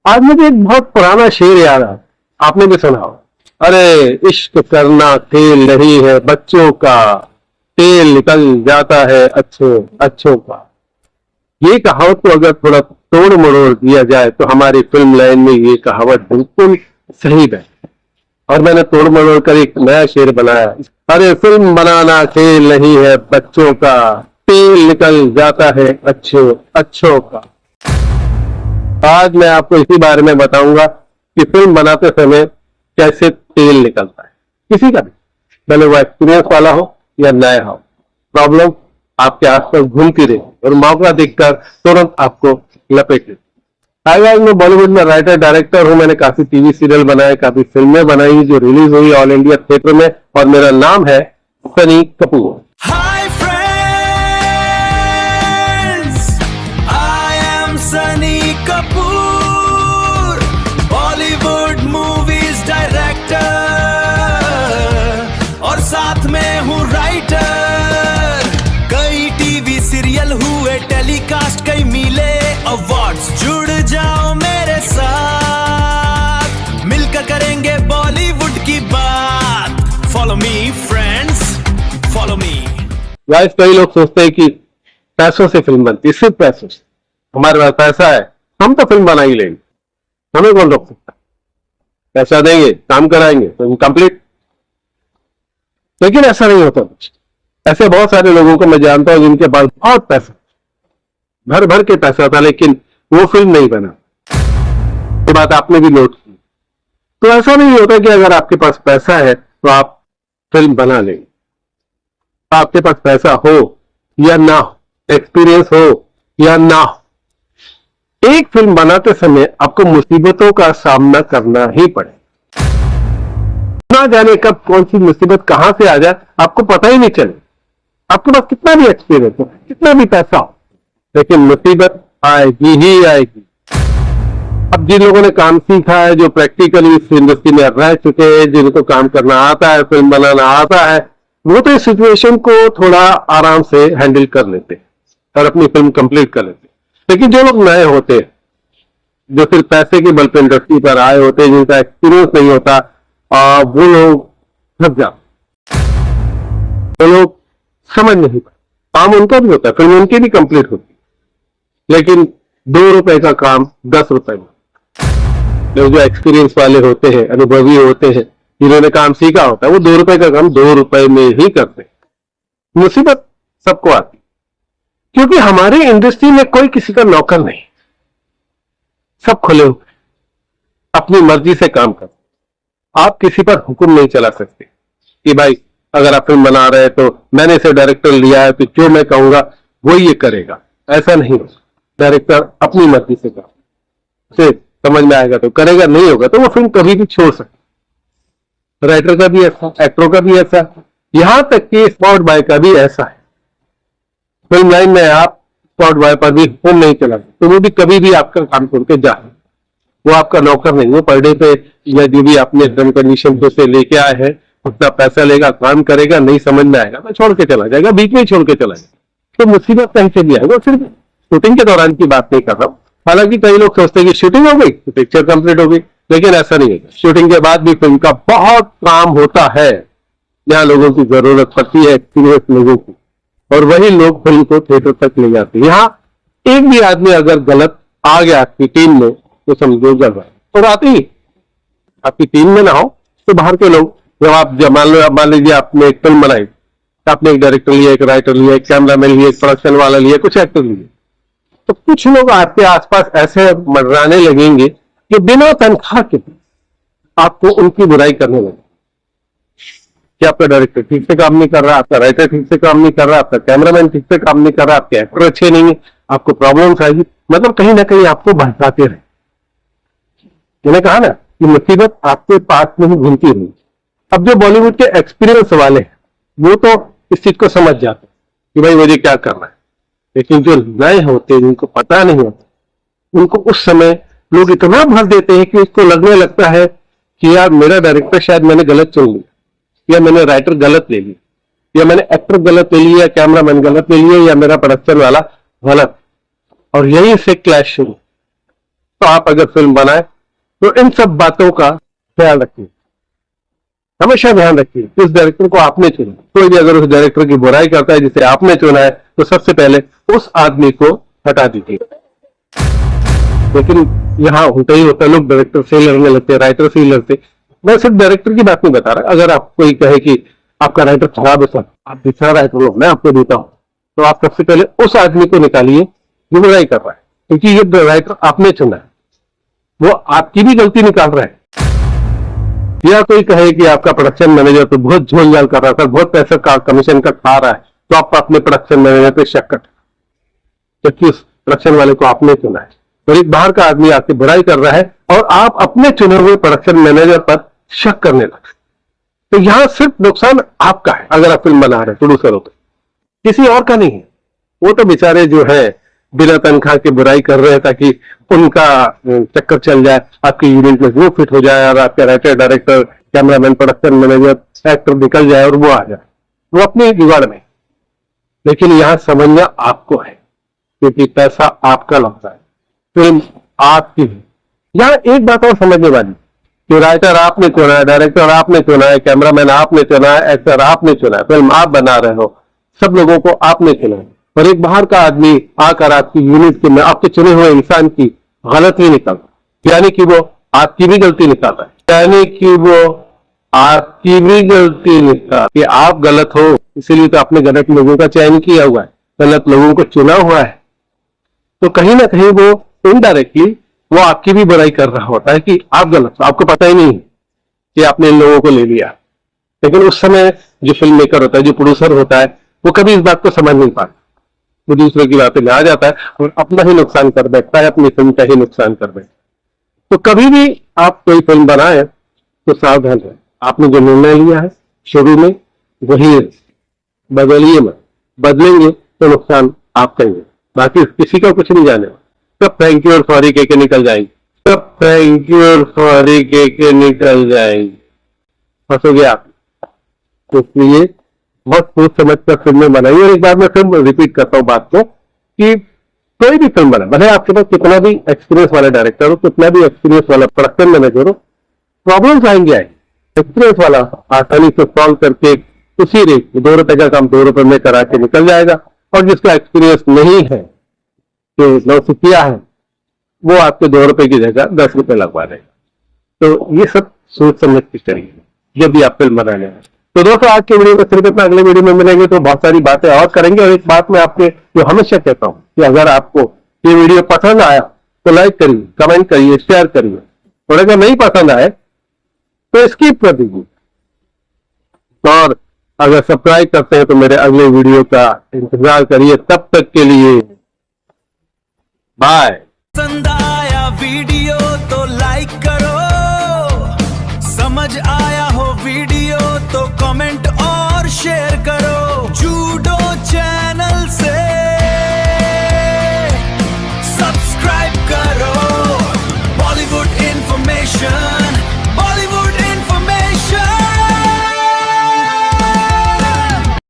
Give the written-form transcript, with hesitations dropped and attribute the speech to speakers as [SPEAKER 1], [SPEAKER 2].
[SPEAKER 1] आज मुझे एक बहुत पुराना शेर याद आ, आपने भी सुना हो। अरे इश्क करना खेल नहीं है बच्चों का, तेल निकल जाता है अच्छों अच्छों का। ये कहावत को अगर थोड़ा तोड़ मरोड़ दिया जाए तो हमारी फिल्म लाइन में ये कहावत बिल्कुल सही बैठे। और मैंने तोड़ मरोड़ कर एक नया शेर बनाया। अरे फिल्म बनाना खेल नहीं है बच्चों का, तेल निकल जाता है अच्छों अच्छों का। आज मैं आपको इसी बारे में बताऊंगा कि फिल्म बनाते समय कैसे तेल निकलता है किसी का भी, भले वो एक्सपीरियंस वाला हो या नया हो। प्रॉब्लम आपके आसपास घूमती रही और मौका देखकर तुरंत आपको लपेट लेती। हाय, मैं बॉलीवुड में राइटर डायरेक्टर हूं। मैंने काफी टीवी सीरियल बनाए, काफी फिल्में बनाई जो रिलीज हुई ऑल इंडिया थिएटर में, और मेरा नाम है Sunny Kapoor.
[SPEAKER 2] Hi friends, I am Sunny Kapoor, Bollywood movies director और साथ में हूँ राइटर। कई टीवी सीरियल हुए टेलीकास्ट, कई मिले अवार्ड्स। जुड़ जाओ मेरे साथ, मिलकर करेंगे बॉलीवुड की बात। Follow me friends, follow me.
[SPEAKER 1] Guys, कई लोग सोचते हैं कि पैसों से फिल्म बनती है, सिर्फ पैसों से। हमारे पास पैसा है, हम तो फिल्म बना ही लेंगे, हमें कौन रोक सकता है। पैसा देंगे, काम कराएंगे, फिल्म कंप्लीट। लेकिन ऐसा नहीं होता कुछ। ऐसे बहुत सारे लोगों को मैं जानता हूं जिनके पास बहुत पैसा, भर भर के पैसा था, लेकिन वो फिल्म नहीं बना। ये बात आपने भी नोट की। तो ऐसा नहीं होता कि अगर आपके पास पैसा है तो आप फिल्म बना लेंगे। आपके पास पैसा हो या ना हो, एक्सपीरियंस हो या ना हो, एक फिल्म बनाते समय आपको मुसीबतों का सामना करना ही पड़े। ना जाने कब कौन सी मुसीबत कहां से आ जाए आपको पता ही नहीं चले। आपके पास कितना भी एक्सपीरियंस हो, कितना भी पैसा हो, लेकिन मुसीबत आएगी ही आएगी। अब जिन लोगों ने काम सीखा है, जो प्रैक्टिकली इस इंडस्ट्री में रह चुके हैं, जिनको काम करना आता है, फिल्म बनाना आता है, वो तो इस सिचुएशन को थोड़ा आराम से हैंडल कर लेते हैं और अपनी फिल्म कंप्लीट कर लेते हैं। लेकिन जो लोग नए होते हैं, जो सिर्फ पैसे के बल पे इंडस्ट्री पर आए होते हैं, जिनका एक्सपीरियंस नहीं होता, वो लोग फंस जाते। वो लोग समझ नहीं पाते। काम उनका भी होता है, फिल्म उनकी भी कंप्लीट होती है, लेकिन 2 रुपए का काम 10 रुपए में। लोग जो एक्सपीरियंस वाले होते हैं, अनुभवी होते हैं, जिन्होंने काम सीखा होता है, वो 2 रुपए का काम 2 रुपए में ही करते हैं। मुसीबत सबको आती, क्योंकि हमारे इंडस्ट्री में कोई किसी का नौकर नहीं, सब खुले हुए अपनी मर्जी से काम करते। आप किसी पर हुक्म नहीं चला सकते कि भाई अगर आप फिल्म बना रहे हैं तो मैंने इसे डायरेक्टर लिया है तो जो मैं कहूंगा वो ये करेगा, ऐसा नहीं होगा। डायरेक्टर अपनी मर्जी से काम, उसे समझ में आएगा तो करेगा, नहीं होगा तो वो फिल्म कभी भी छोड़ सकता। राइटर का भी ऐसा, एक्टरों का भी ऐसा, यहां तक कि स्पॉट बॉय का भी ऐसा है। फिल्म लाइन में आप स्पॉट बॉय पर भी हुक्म नहीं चला, तो वो भी कभी भी आपका काम छोड़ के जाए। वो आपका नौकर नहीं, वो पर डे पे या जो भी अपने टर्म कंडीशन से लेके आए हैं उतना पैसा लेगा, काम करेगा, नहीं समझ में आएगा तो छोड़ के चला जाएगा, बीच में ही छोड़ के चला जाएगा। तो मुसीबत कहीं से भी आएगा। सिर्फ शूटिंग के दौरान की बात नहीं कर रहा हूँ। हालांकि कई लोग सोचते हैं कि शूटिंग हो गई तो पिक्चर कंप्लीट हो गई, लेकिन ऐसा नहीं है। शूटिंग के बाद भी फिल्म का बहुत काम होता है, जहां लोगों की जरूरत पड़ती है, एक्सपीरियंस लोगों की, और वही लोग फिल्म को थिएटर तक ले जाते हैं। यहाँ एक भी आदमी अगर गलत आ गया आपकी टीम में तो समझो गलत, और आते ही आपकी टीम में ना हो तो बाहर के लोग, जब मान लीजिए आपने एक फिल्म बनाई, आपने एक डायरेक्टर लिया, एक राइटर लिया, एक कैमरामैन लिया, एक प्रोडक्शन वाला लिया, कुछ एक्टर लिए, तो कुछ लोग आपके आसपास ऐसे मंडराने लगेंगे कि बिना तनख्वाह के आपको उनकी बुराई करने लगे कि आपका डायरेक्टर ठीक से काम नहीं कर रहा, आपका राइटर ठीक से काम नहीं कर रहा, आपका कैमरामैन ठीक से काम नहीं कर रहा, आपके एक्टर अच्छे नहीं है, आपको प्रॉब्लम्स आएगी। मतलब कहीं ना कहीं आपको भटकाते रहे। मैंने कहा ना कि मुसीबत आपके पास में ही घूमती रही। अब जो बॉलीवुड के एक्सपीरियंस वाले हैं वो तो इस चीज को समझ जाते हैं कि भाई मुझे क्या करना है, लेकिन जो नए होते हैं, जिनको पता नहीं होता, उनको उस समय लोग इतना भर देते हैं कि उसको लगने लगता है कि यार मेरा डायरेक्टर शायद मैंने गलत चुन लिया, या मैंने राइटर गलत ले लिया, या मैंने एक्टर गलत ले लिया, या कैमरामैन गलत ले लिया, या मेरा प्रोडक्शन वाला गलत, और यहीं से क्लैश शुरू। तो आप अगर फिल्म बनाए तो इन सब बातों का ख्याल रखिए, हमेशा ध्यान रखिए। जिस डायरेक्टर को आपने चुना, कोई भी अगर उस डायरेक्टर की बुराई करता है जिसे आपने चुना है, तो सबसे पहले उस आदमी को हटा दीजिए। लेकिन यहाँ होता ही होता है, लोग डायरेक्टर से ही लड़ने लगते हैं, राइटर से ही लड़ते। मैं सिर्फ डायरेक्टर की बात नहीं बता रहा, अगर आप कोई कहे कि आपका राइटर खराब है सर, आप दूसरा राइटर लो, मैं आपको देता हूँ, तो आप सबसे पहले उस आदमी को निकालिए जो बुराई कर रहा है, क्योंकि ये राइटर आपने चुना है, वो आपकी भी गलती निकाल रहा है। या कोई कहे कि आपका प्रोडक्शन मैनेजर तो बहुत झोल झाल कर रहा था, बहुत पैसा का कमीशन का खा रहा है, तो आप अपने प्रोडक्शन मैनेजर पे शक कर, जबकि उस प्रोडक्शन वाले को आपने चुना है। और एक बाहर का आदमी आपकी बुराई कर रहा है और आप अपने चुने हुए प्रोडक्शन मैनेजर पर शक करने लगे, तो यहां सिर्फ नुकसान आपका है। अगर आप फिल्म बना रहे हैं, प्रोड्यूसर होते, किसी और का नहीं है। वो तो बेचारे जो है बिना तनख्वाह के बुराई कर रहे हैं ताकि उनका चक्कर चल जाए, आपकी यूनिट में वो फिट हो जाए और आपके writer, director, cameraman, production manager, actor निकल जाए और वो आ जाए, वो अपने जुगाड़ में। लेकिन यहां समझना आपको है, क्योंकि पैसा आपका लगता है, फिल्म आपकी है। यहाँ एक बात और समझने वाली कि राइटर आपने चुना है, डायरेक्टर आपने चुना है, कैमरामैन आपने चुना है, एक्टर आपने चुना है, फिल्म आप बना रहे हो, सब लोगों को आपने चुना है। और एक बाहर का आदमी आकर आपकी यूनिट के में आपके चुने हुए इंसान की गलती निकालता, यानी कि वो आपकी भी गलती निकालता है, यानी कि वो आपकी भी गलती निकाल कि आप गलत हो, इसीलिए तो आपने गलत लोगों का चयन किया हुआ है, गलत लोगों को चुना हुआ है। तो कहीं ना कहीं वो इनडायरेक्टली वो आपकी भी बुराई कर रहा होता है कि आप गलत हो, आपको पता ही नहीं कि आपने इन लोगों को ले लिया। लेकिन उस समय जो फिल्म मेकर होता है, जो प्रोड्यूसर होता है, वो कभी इस बात को समझ नहीं पाता, वो दूसरे की बातें में आ जाता है और अपना ही नुकसान कर बैठता है, अपनी फिल्म का ही नुकसान कर बैठता है। तो कभी भी आप कोई फिल्म बनाए तो सावधान रहे, आपने जो निर्णय लिया है शुरू में वही बदलिए मत, बदलेंगे तो नुकसान आपका ही है, बाकी किसी का कुछ नहीं जाने। सब थैंक यू और सॉरी कह के निकल जाएंगे, सब थैंक यू और सॉरी कह के निकल जाएंगे, फंसोगे आप। तो इसलिए बहुत सोच समझ कर फिल्में बनाई। और एक बार मैं फिर रिपीट करता हूँ बात को कि कोई भी फिल्म बना, भले आपके पास कितना भी एक्सपीरियंस वाला डायरेक्टर हो, कितना भी एक्सपीरियंस वाला प्रोडक्शन मैनेजर हो, प्रॉब्लम्स आएंगे। एक्सपीरियंस वाला आसानी से सॉल्व करके उसी रेट 2 रुपए का काम 2 रुपए में करा के निकल जाएगा, और जिसका एक्सपीरियंस नहीं है, जो नौसिखिया है, वो आपके 2 रुपए की जगह 10 रुपए लगवा देगा। तो ये सब सोच समझ के चलिए जब भी आप फिल्म बनाने हैं। तो दोस्तों आज के वीडियो में सिर्फ इतना, अगले वीडियो में मिलेंगे तो बहुत सारी बातें और करेंगे। और एक बात मैं आपके जो हमेशा कहता हूं कि अगर आपको ये वीडियो पसंद आया तो लाइक करिए, कमेंट करिए, शेयर करिए, और अगर नहीं पसंद आए तो स्किप कर दीजिए। और अगर सब्सक्राइब करते हैं तो मेरे अगले वीडियो का इंतजार करिए। तब तक के लिए बाय।
[SPEAKER 2] पसंद आया वीडियो तो लाइक करो, समझ आया हो वीडियो तो कमेंट और शेयर करो। जूडो चैनल से